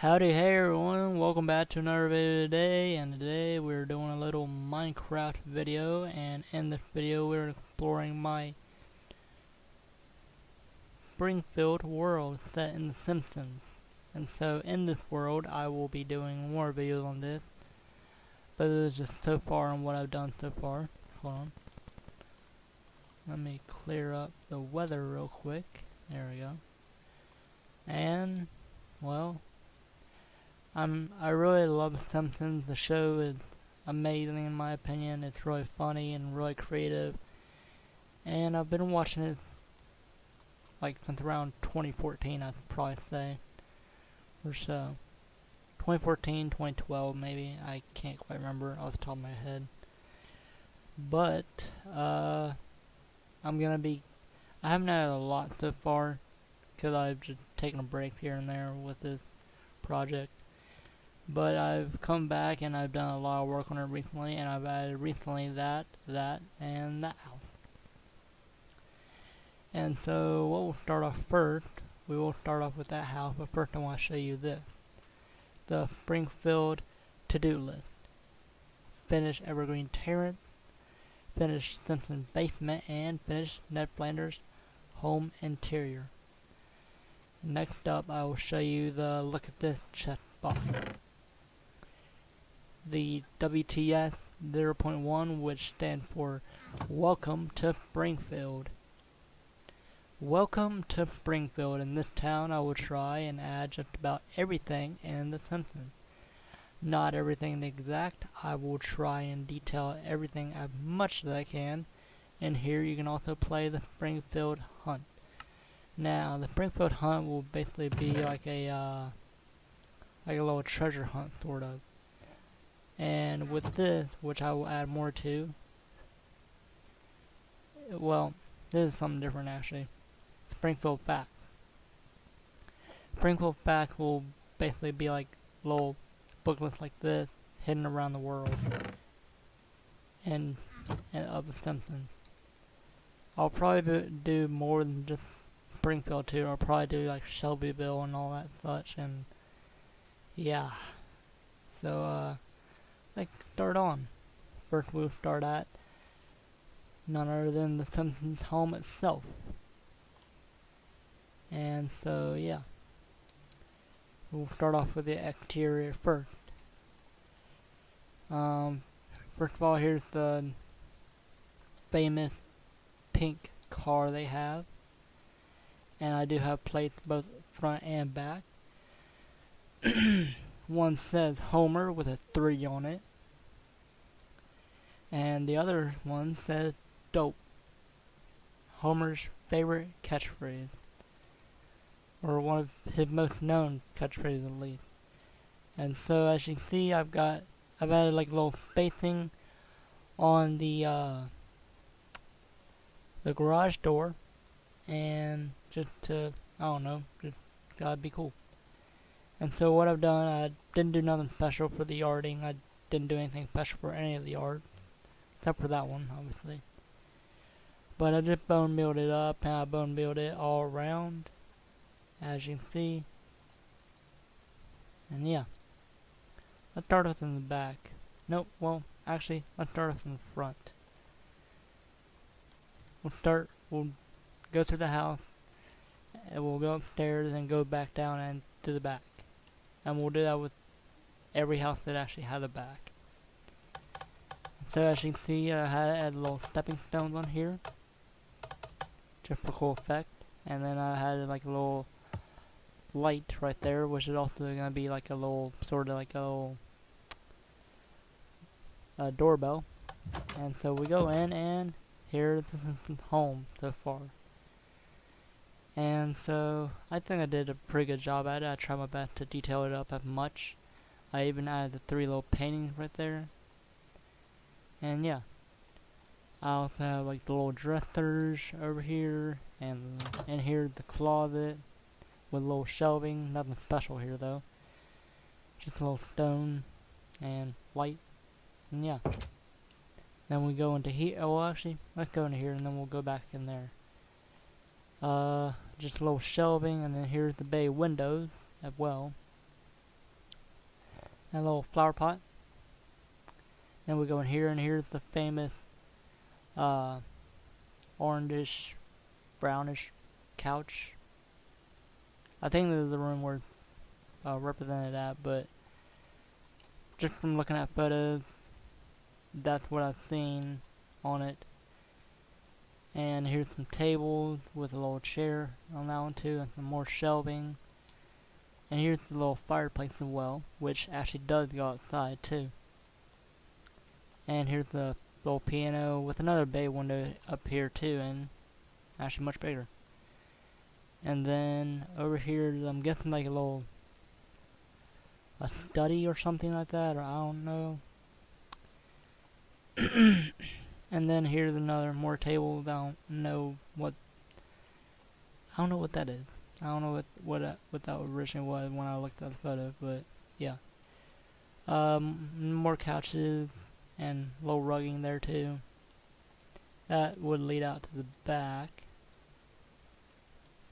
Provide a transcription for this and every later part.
Howdy, hey everyone, welcome back to another video today, and today we're doing a little Minecraft video, and in this video we're exploring my Springfield world set in The Simpsons. And so in this world I will be doing more videos on this, but this is just so far on what I've done so far. Hold on. Let me clear up the weather real quick. There we go. And, well, I really love The Simpsons. The show is amazing in my opinion. It's really funny and really creative. And I've been watching it like since around 2014, I'd probably say. Or so. 2014, 2012 maybe. I can't quite remember off the top of my head. But, I haven't had a lot so far because I've just taken a break here and there with this project. But I've come back and I've done a lot of work on it recently, and I've added recently that, and that house. And so what we'll start off first, we will start off with that house, but first I want to show you this. The Springfield to-do list. Finish Evergreen Terrace, finish Simpsons basement, and finish Ned Flanders' home interior. Next up I will show you the look at this chest box. The WTS 0.1, which stands for Welcome to Springfield. Welcome to Springfield. In this town I will try and add just about everything in The Simpsons. Not everything exact, I will try and detail everything as much as I can. And here you can also play the Springfield Hunt. Now the Springfield Hunt will basically be like a little treasure hunt sort of. And with this, which I will add more to, well, this is something different actually. Springfield Facts. Springfield Facts will basically be like little booklets like this, hidden around the world, and of The Simpsons. I'll probably do more than just Springfield too. I'll probably do like Shelbyville and all that such, and yeah. So let's start on. First we'll start at none other than The Simpsons home itself. And so yeah, we'll start off with the exterior first. First of all, here's the famous pink car they have, and I do have plates both front and back. One says Homer with a 3 on it, and the other one says Dope, Homer's favorite catchphrase, or one of his most known catchphrases at least. And so as you can see, I've added like a little spacing on the garage door, and just to, I don't know, just gotta be cool. And so what I've done, I didn't do nothing special for the yarding. I didn't do anything special for any of the yard, except for that one, obviously. But I just bone milled it up, and I bone milled it all around, as you can see. And yeah, let's start off in the back. Nope, well, actually, let's start off in the front. We'll go through the house, and we'll go upstairs and go back down and to the back. And we'll do that with every house that actually has a back. So as you can see, I had to add little stepping stones on here, just for cool effect. And then I had like a little light right there, which is also gonna be like a little, sort of like a little doorbell. And so we go in, and here's the home so far. And so I think I did a pretty good job at it. I tried my best to detail it up as much. I even added the 3 little paintings right there. And yeah, I also have like the little dressers over here, and in here the closet with a little shelving. Nothing special here though, just a little stone and light. And yeah, then we go into here. Oh, well, actually, let's go into here and then we'll go back in there. Just a little shelving, and then here's the bay windows as well. and a little flower pot. Then we go in here, and here's the famous orangish, brownish couch. I think this is the room we're represented at, but just from looking at photos, that's what I've seen on it. And here's some tables with a little chair on that one too, and some more shelving. And here's the little fireplace as well, which actually does go outside too. And here's the little piano with another bay window up here too, and actually much bigger. And then over here, I'm guessing like a study or something like that, or I don't know. And then here's another more tables. I don't know what that is. I don't know what that originally was when I looked at the photo, but yeah. More couches and low rugging there too. That would lead out to the back,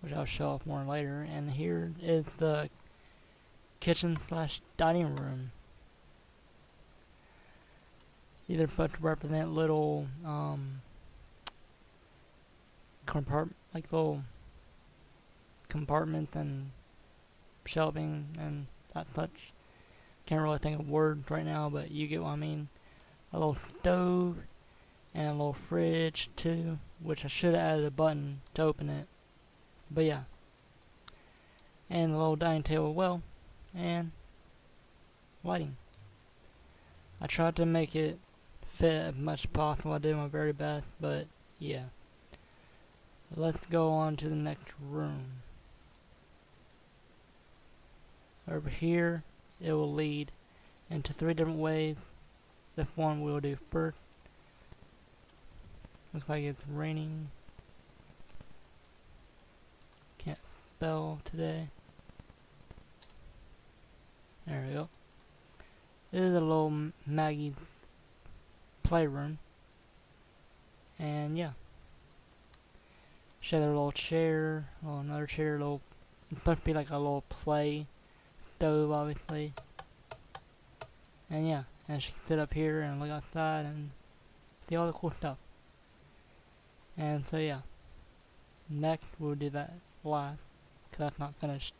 which I'll show off more later. And here is the kitchen slash dining room. These are supposed to represent little little compartments and shelving and that such. Can't really think of words right now, but you get what I mean. A little stove and a little fridge too, which I should have added a button to open it. But yeah. And a little dining table as well. And lighting. I tried to make it fit as much as possible. I did my very best, but yeah. Let's go on to the next room. Over here, it will lead into 3 different ways. This one we'll do first. Looks like it's raining. Can't spell today. There we go. This is a little Maggie's playroom. And yeah. She had a little chair, another chair, it's supposed to be like a little play stove, obviously. And yeah, and she can sit up here and look outside and see all the cool stuff. And so yeah, next we'll do that last, because that's not finished.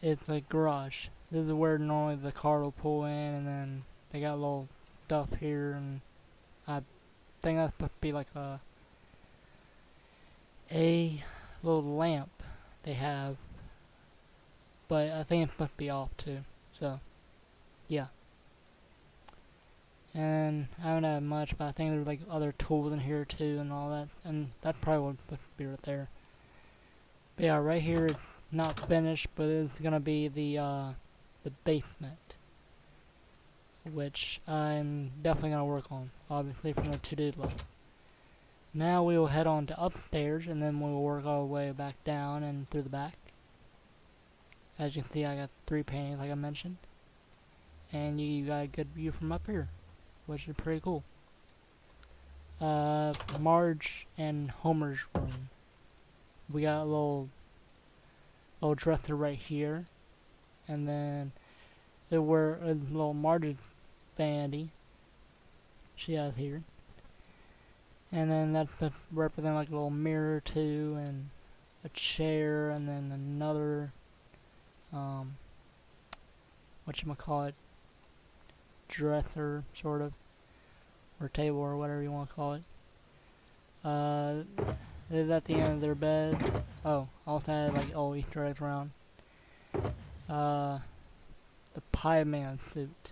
It's a garage. This is where normally the car will pull in, and then they got little stuff here, and I think that's supposed to be like a little lamp they have, but I think it's supposed to be off too, so yeah. And I haven't had much, but I think there's like other tools in here too and all that, and that's probably what's supposed to be right there. But yeah, right here it's not finished, but it's gonna be the basement, which I'm definitely gonna work on, obviously, from the to-do list. Now we will head on to upstairs, and then we will work our way back down and through the back. As you can see, I got 3 paintings, like I mentioned, and you got a good view from up here, which is pretty cool. Marge and Homer's room. We got a little dresser right here, and then there were a little Marge's vanity she has here. And then that's to represent like a little mirror too, and a chair, and then another, whatchamacallit, dresser, sort of, or table, or whatever you want to call it. This is at the end of their bed. Oh, also had like all Easter eggs around. The Pie Man suit.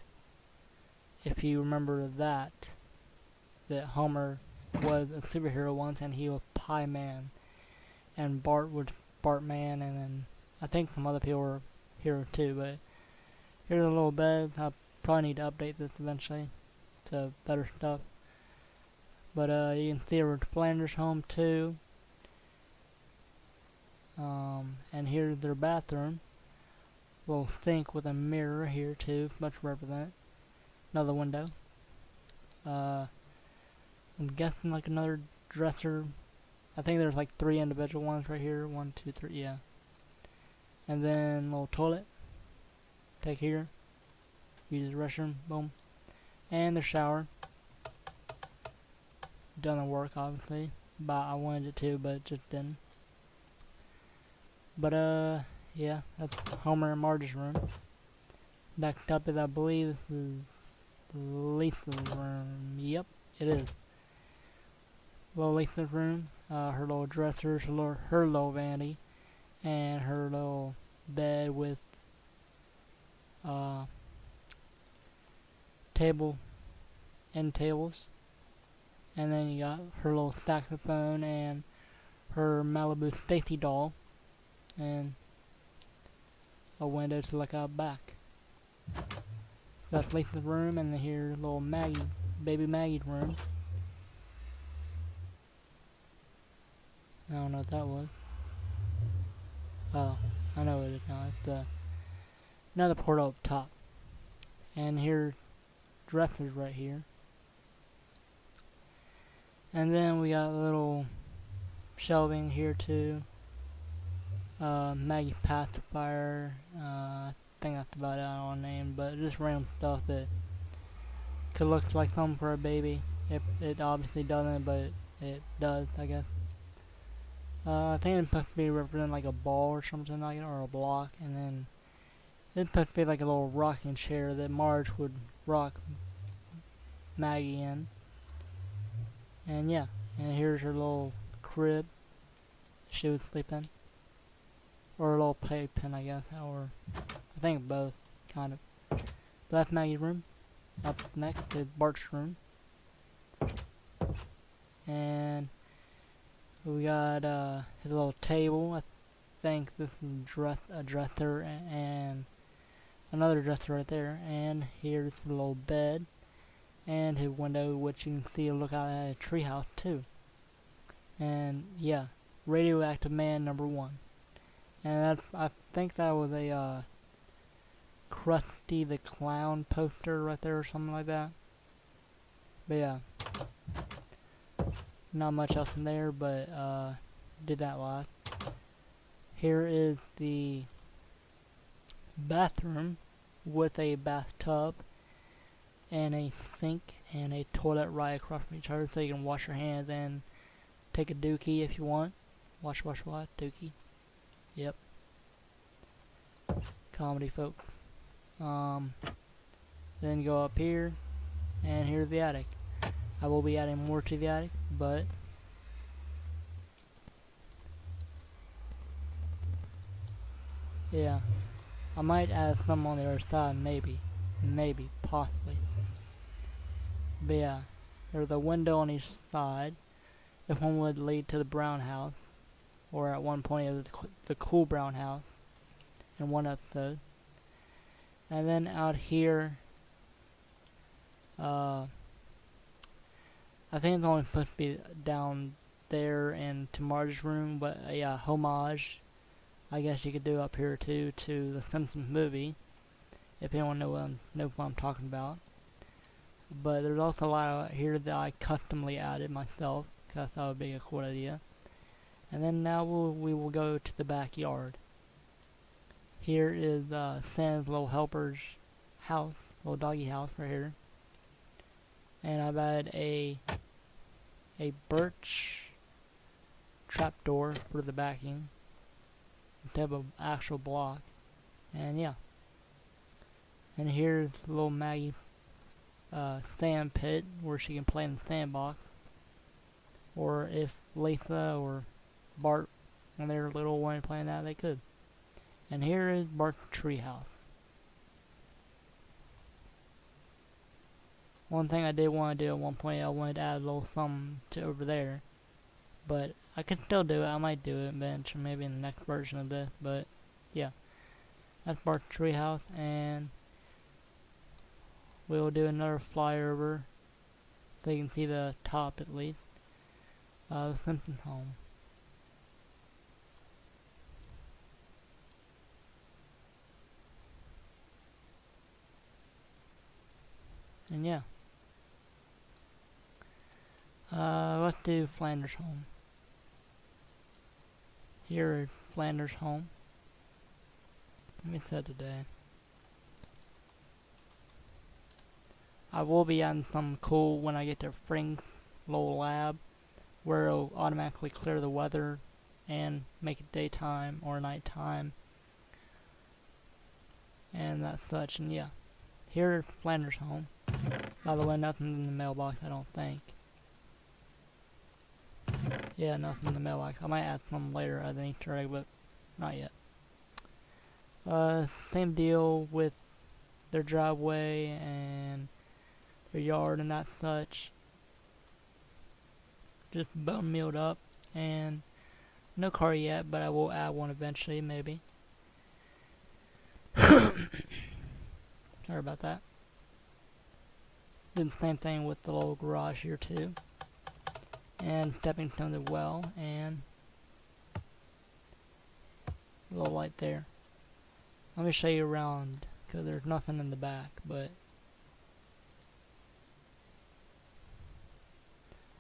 If you remember that Homer was a superhero once, and he was Pie Man, and Bart was Bart Man, and then I think some other people were here too. But here's a little bed. I probably need to update this eventually to better stuff. But you can see it was Flanders' home too. And here's their bathroom. Little sink with a mirror here too, much to represent. Another window. I'm guessing like another dresser. I think there's like 3 individual ones right here. 1, 2, 3, yeah. And then little toilet. Take here. use the restroom, boom. And the shower. Doesn't work, obviously. But I wanted it to, but it just didn't. But, yeah, that's Homer and Marge's room. Next up is, I believe, this is Lisa's room. Yep, it is. Little Lisa's room. Her little dressers, her little vanity, and her little bed with end tables. And then you got her little saxophone and her Malibu Stacy doll, and a window to look out back. That's Lisa's room, and then here's little Maggie, baby Maggie's room. I don't know what that was. Oh, I know what it is now. It's another portal up top. And here's dressers right here. And then we got a little shelving here too. Maggie's pacifier. I think that's about it. I don't know the name, but just random stuff that could look like something for a baby. It obviously doesn't, but it does, I guess. I think it's supposed to be representing like a ball or something like it, or a block, and then it's supposed to be like a little rocking chair that Marge would rock Maggie in. And yeah, and here's her little crib she would sleep in. Or a little playpen, I guess, or I think both, kind of. But that's Maggie's room. Up next is Bart's room. And we got his little table. I think this is a dresser and another dresser right there. And here's the little bed and his window, which you can see a look out at a treehouse too. And yeah, Radioactive Man #1. And that's, I think that was a Krusty the Clown poster right there or something like that. But yeah, not much else in there, but did that last. Here is the bathroom with a bathtub and a sink and a toilet right across from each other, so you can wash your hands and take a dookie if you want. Wash, dookie. Yep. Comedy, folks. Then go up here, and here's the attic. I will be adding more to the attic, but yeah, I might add some on the other side, maybe, possibly. But yeah, there's a window on each side. This one would lead to the brown house, or at one point it was the cool brown house in one episode. And then out here, I think it's only supposed to be down there and to Marge's room, but yeah, homage, I guess you could do up here too, to the Simpsons movie, if anyone knows what I'm talking about. But there's also a lot out here that I customly added myself, because I thought it would be a cool idea. And then now we will go to the backyard. Here is Santa's little helper's house, little doggy house right here. And I've added a birch trapdoor for the backing instead of an actual block. And yeah. And here's little Maggie's sand pit where she can play in the sandbox. Or if Lisa or Bart, when they were little, wanted to play in that, they could. And here is Bart's treehouse. One thing I did want to do at one point, I wanted to add a little something to over there. But I could still do it. I might do it eventually, maybe in the next version of this. But yeah, that's Bart's treehouse, and we'll do another flyover so you can see the top at least. The Simpsons home. And yeah. Let's do Flanders' home. Here is Flanders' home. Let me set today. I will be adding something cool when I get to Frank's little lab, where it'll automatically clear the weather and make it daytime or nighttime and that such. And yeah, here's Flanders' home. By the way, nothing in the mailbox, I don't think. Yeah, nothing in the mailbox. I might add some later as an Easter egg, but not yet. Same deal with their driveway and their yard and that such. Just bone mealed up, and no car yet, but I will add one eventually, maybe. Sorry about that. Did the same thing with the little garage here too, and stepping stone as well, and a little light there. Let me show you around, because there's nothing in the back, but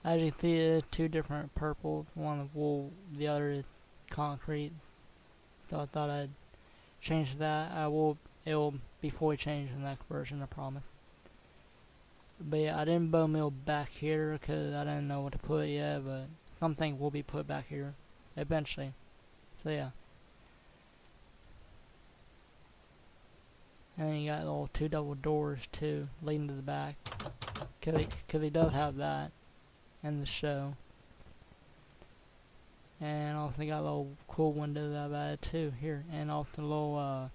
as you see, there's two different purples. One is wool, the other is concrete. So I thought I'd change that. It'll be fully changed in the next version, I promise. But yeah, I didn't bone meal back here because I didn't know what to put yet, but something will be put back here eventually. So yeah. And then you got little two double doors too, leading to the back. Cause he does have that in the show. And also got a little cool window that I've added too here, and also a little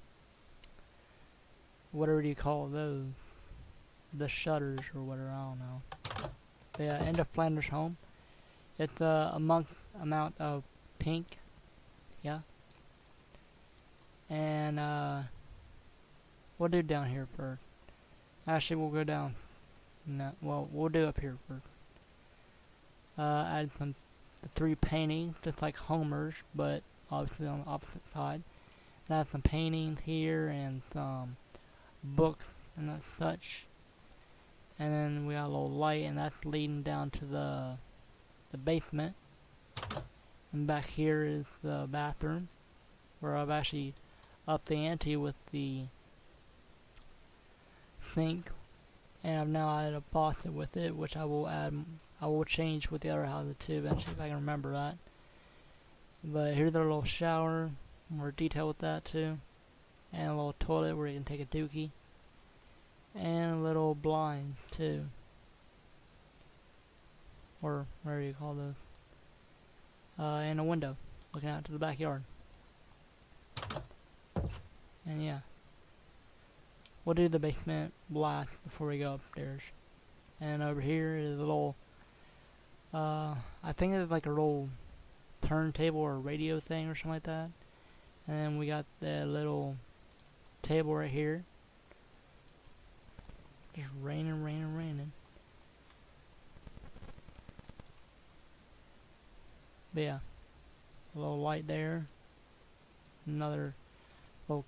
whatever do you call those? The shutters or whatever, I don't know. But yeah, end of Flanders' home. It's a month amount of pink, yeah. And we'll do down here first. Actually, we'll go down. No, well, we'll do up here first. Add some the 3 paintings, just like Homer's, but obviously on the opposite side. And add some paintings here and some books and that such. And then we got a little light, and that's leading down to the basement. And back here is the bathroom, where I've actually upped the ante with the sink, and I've now added a faucet with it, which I will change with the other houses too eventually if I can remember that. But here's our little shower, more detail with that too, and a little toilet where you can take a dookie, and a little blind too, or whatever you call those, and a window looking out to the backyard. And yeah, we'll do the basement last before we go upstairs. And over here is a little I think it's like a little turntable or radio thing or something like that. And then we got the little table right here. Just raining. But yeah, a little light there. Another little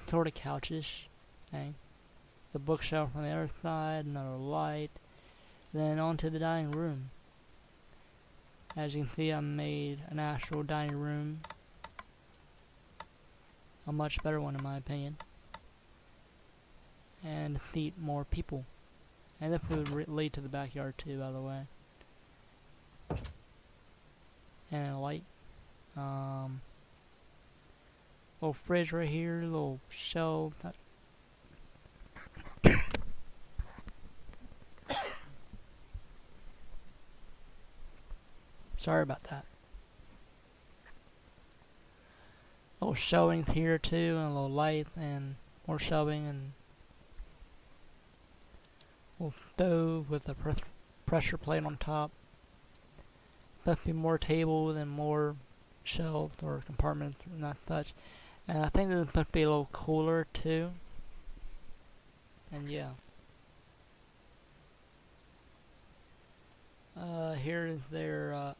sort of couchish thing. The bookshelf on the other side, another light. Then onto the dining room. As you can see, I made an actual dining room. A much better one in my opinion. And to seat more people. And this would lead to the backyard too, by the way. And a light. Little fridge right here, little shelf. Sorry about that. Little shelving here too, and a little lights, and more shelving, and a little stove with a pressure plate on top. Definitely more tables and more shelves or compartments and that such. And I think this is supposed to be a little cooler too. And yeah. Here is their,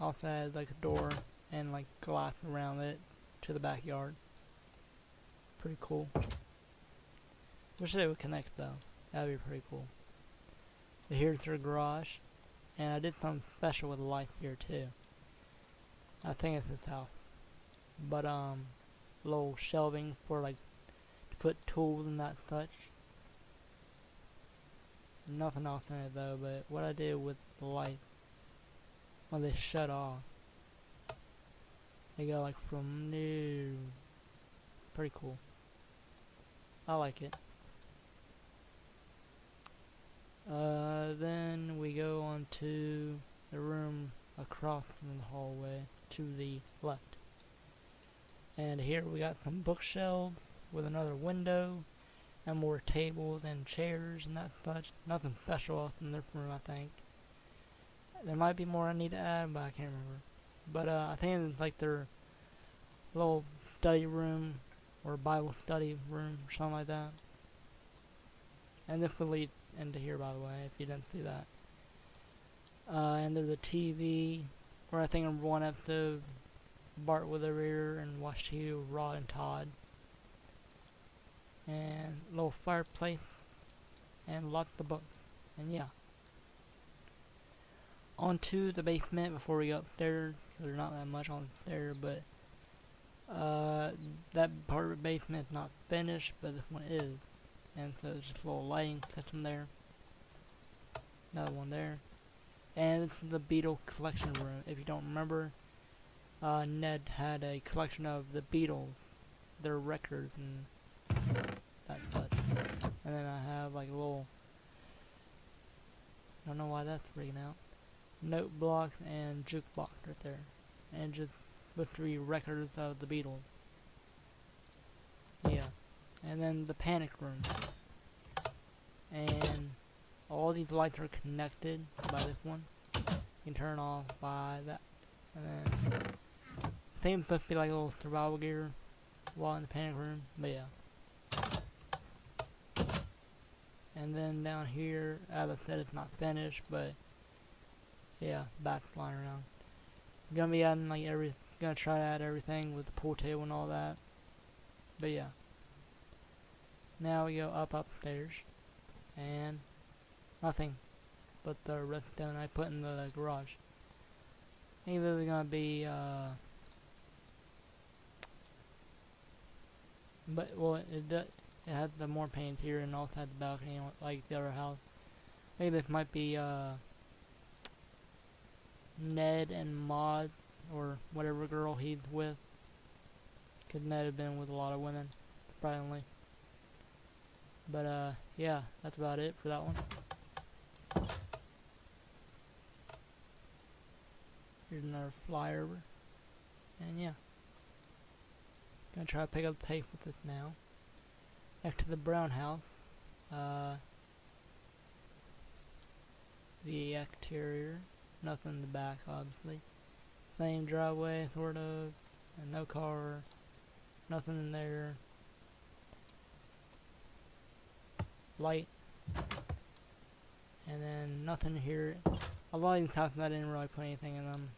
also has like a door and like glass around it to the backyard. Pretty cool. Wish they would connect though. That'd be pretty cool. But here's their garage. And I did something special with the lights here too. I think it's his house. But little shelving for like to put tools and that such. nothing else in it though, but what I did with the light, when they shut off, they go like from new. Pretty cool. I like it. Then we go on to the room across from the hallway to the left. And here we got some bookshelves with another window and more tables and chairs and that such. Nothing special else in this room, I think. There might be more I need to add, but I can't remember. But I think it's like their little study room or Bible study room or something like that. And this will lead into here, by the way, if you didn't see that. And there's a TV where I think in one episode Bart was over here and watched TV with Rod and Todd. And a little fireplace and lots of books. And yeah. On to the basement before we go upstairs. There's not that much on there, but that part of the basement is not finished, but this one is. And so there's just a little lighting system there. Another one there. And this is the Beatle collection room. If you don't remember, Ned had a collection of the Beatles, their records and that such. And then I have like a little, I don't know why that's freaking out, note blocks and jukebox right there. And just with 3 records of the Beatles. Yeah. And then the panic room. And all these lights are connected by this one. You can turn off by that. And then I think it's supposed to be like a little survival gear while in the panic room, but yeah. And then down here, as I said, it's not finished, but yeah, bats flying around. I'm gonna be adding like gonna try to add everything with the pool table and all that. But yeah. Now we go upstairs, and nothing but the redstone I put in the garage. I think this is gonna be but well, it has the more paintings here and also has the balcony like the other house. I think this might be Ned and Maud or whatever girl he's with, cause Ned had been with a lot of women, surprisingly. But yeah, that's about it for that one. Here's another flyover, and yeah, gonna try to pick up the pace with this now. Next to the brown house, the exterior, nothing in the back, obviously. Same driveway, sort of, and no car, nothing in there. Light, and then nothing here. A lot of these houses I didn't really put anything in them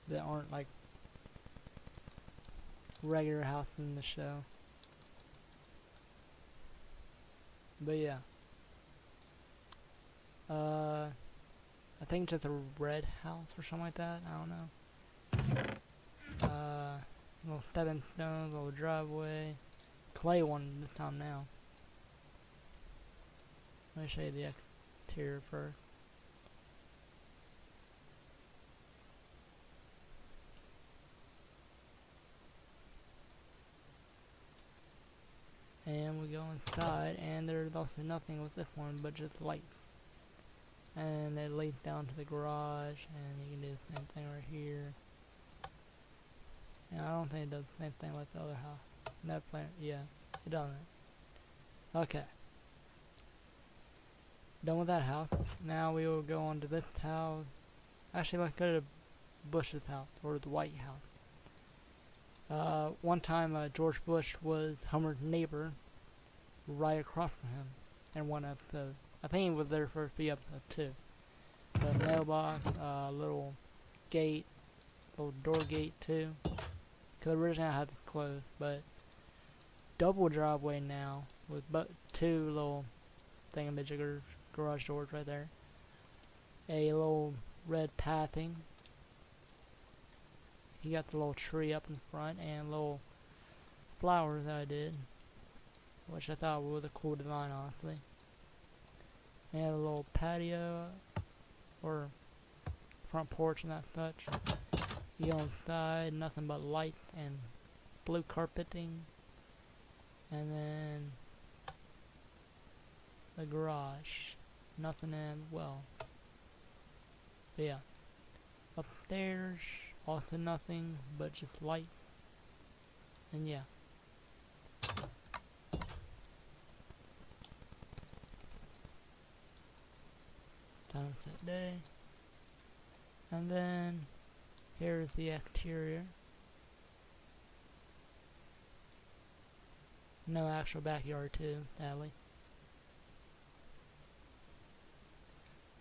that aren't like regular houses in the show. But yeah, I think it's just a red house or something like that. I don't know. Little stepping stones, little driveway, clay one this time now. Let me show you the exterior first. And we go inside, and there's also nothing with this one but just lights. And it leads down to the garage, and you can do the same thing right here. And I don't think it does the same thing like the other house. No plan, yeah, it doesn't. Okay. Done with that house. Now we will go on to this house. Actually, let's go to Bush's house, or the White house. One time George Bush was Homer's neighbor right across from him in one episode. I think he was there for a few episodes too. The mailbox, little gate, little door gate too. Because originally I had it closed, but double driveway now with but 2 little thingamajiggers, garage doors right there. A little red pathing. You got the little tree up in front and little flowers that I did, which I thought was a cool design, honestly. And have a little patio or front porch and that such. You go inside, nothing but light and blue carpeting. And then the garage. Nothing in, well. But yeah. Upstairs, also nothing but just light. And yeah. Sunset day. And then here's the exterior. No actual backyard too, sadly.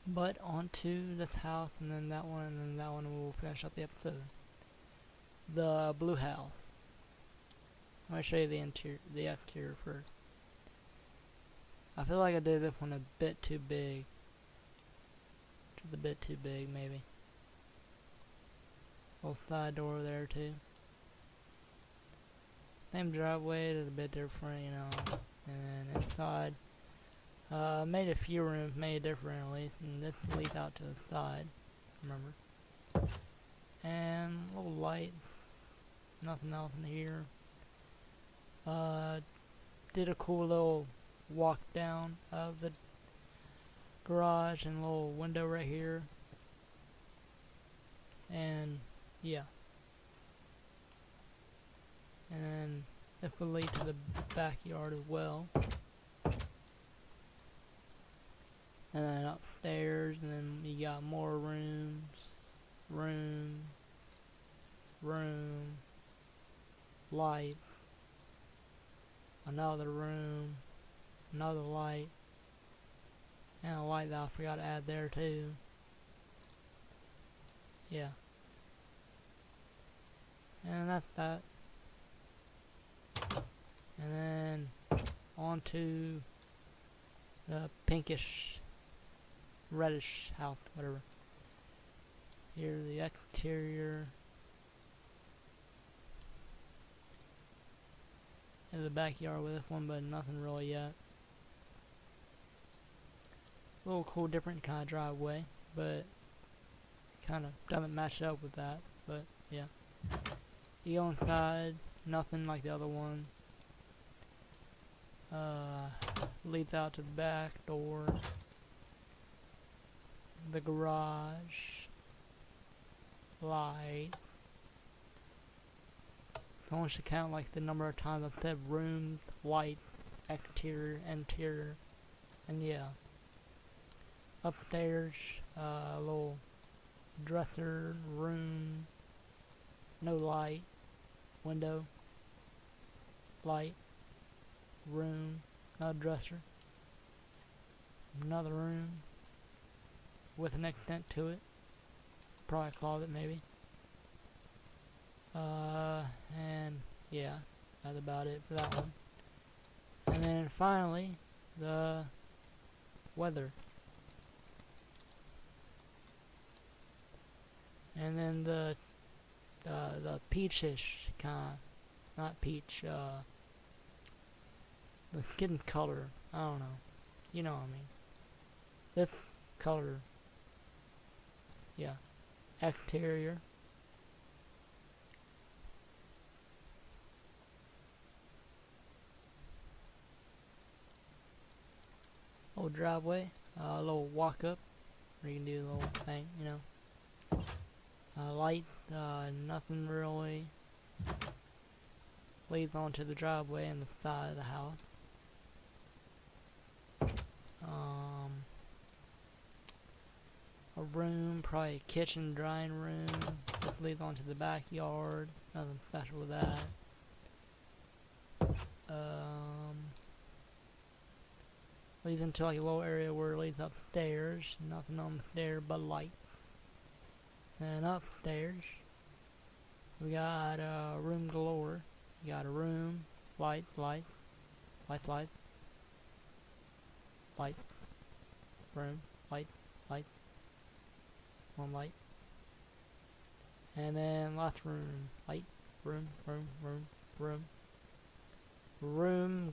But onto this house, and then that one, and then that one, and we'll finish up the episode. The blue house. I'm gonna show you the exterior first. I feel like I did this one a bit too big. Just a bit too big, maybe. Little side door there too. Same driveway, just a bit different, you know. And then inside, made a few rooms, made differently, and this leads out to the side. Remember. And a little light. Nothing else in here. Did a cool little walk down of the garage and a little window right here. And yeah. And then this will lead to the backyard as well. And then upstairs, and then you got more rooms, light, another room, another light, and a light that I forgot to add there too. Yeah. And that's that. And then onto the pinkish, reddish house, whatever. Here's the exterior. There's a backyard with this one, but nothing really yet. A little cool, different kind of driveway, but kind of doesn't match up with that. But yeah, you go inside, nothing like the other one. Leads out to the back door, the garage, light. Someone should count like the number of times I've said rooms, light, exterior, interior, and yeah. Upstairs, a little dresser, room, no light, window, light, room, another dresser, another room with an extent to it, probably a closet maybe. And yeah, that's about it for that one. And then finally, the weather. And then the peachish kind, not peach, the skin color, I don't know, you know what I mean. This color, yeah, exterior. Little driveway, a little walk up, where you can do the little thing, you know. Light, nothing really. Leads onto the driveway and the side of the house. A room, probably a kitchen, drying room. This leads onto the backyard. Nothing special with that. Leads into like a little area where it leads upstairs. Nothing on the stairs but light. And upstairs, we got room galore. You got a room, light, room, light, one light, and then lots of room, light, room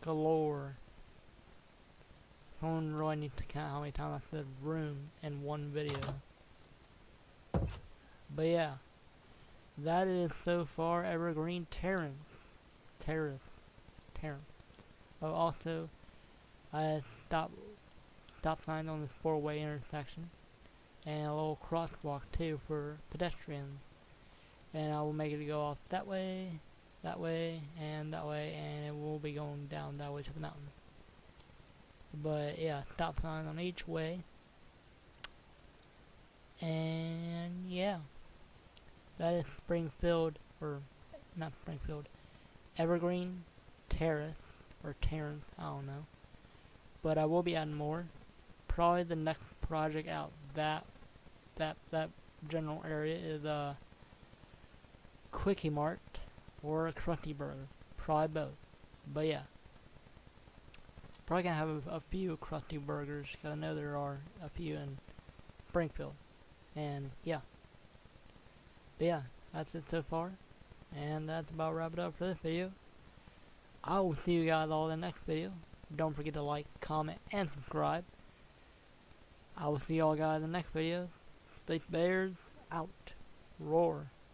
galore. Someone really needs to count how many times I said room in one video. But yeah, that is so far Evergreen Terrace. Terrace. Oh, also, I stop sign on this four-way intersection, and a little crosswalk too for pedestrians. And I will make it go off that way, and that way, and it will be going down that way to the mountain. But yeah, stop sign on each way. And yeah, that is Springfield, or not Springfield, Evergreen Terrace, or Terrace, I don't know. But I will be adding more. Probably the next project out that general area is Quickie Mart or a Krusty Burger. Probably both. But yeah. Probably gonna have a few Krusty Burgers, because I know there are a few in Springfield. And yeah. But yeah, that's it so far. And that's about wrap it up for this video. I will see you guys all in the next video. Don't forget to like, comment, and subscribe. I will see y'all guys in the next video. SpaceBearz out. Roar.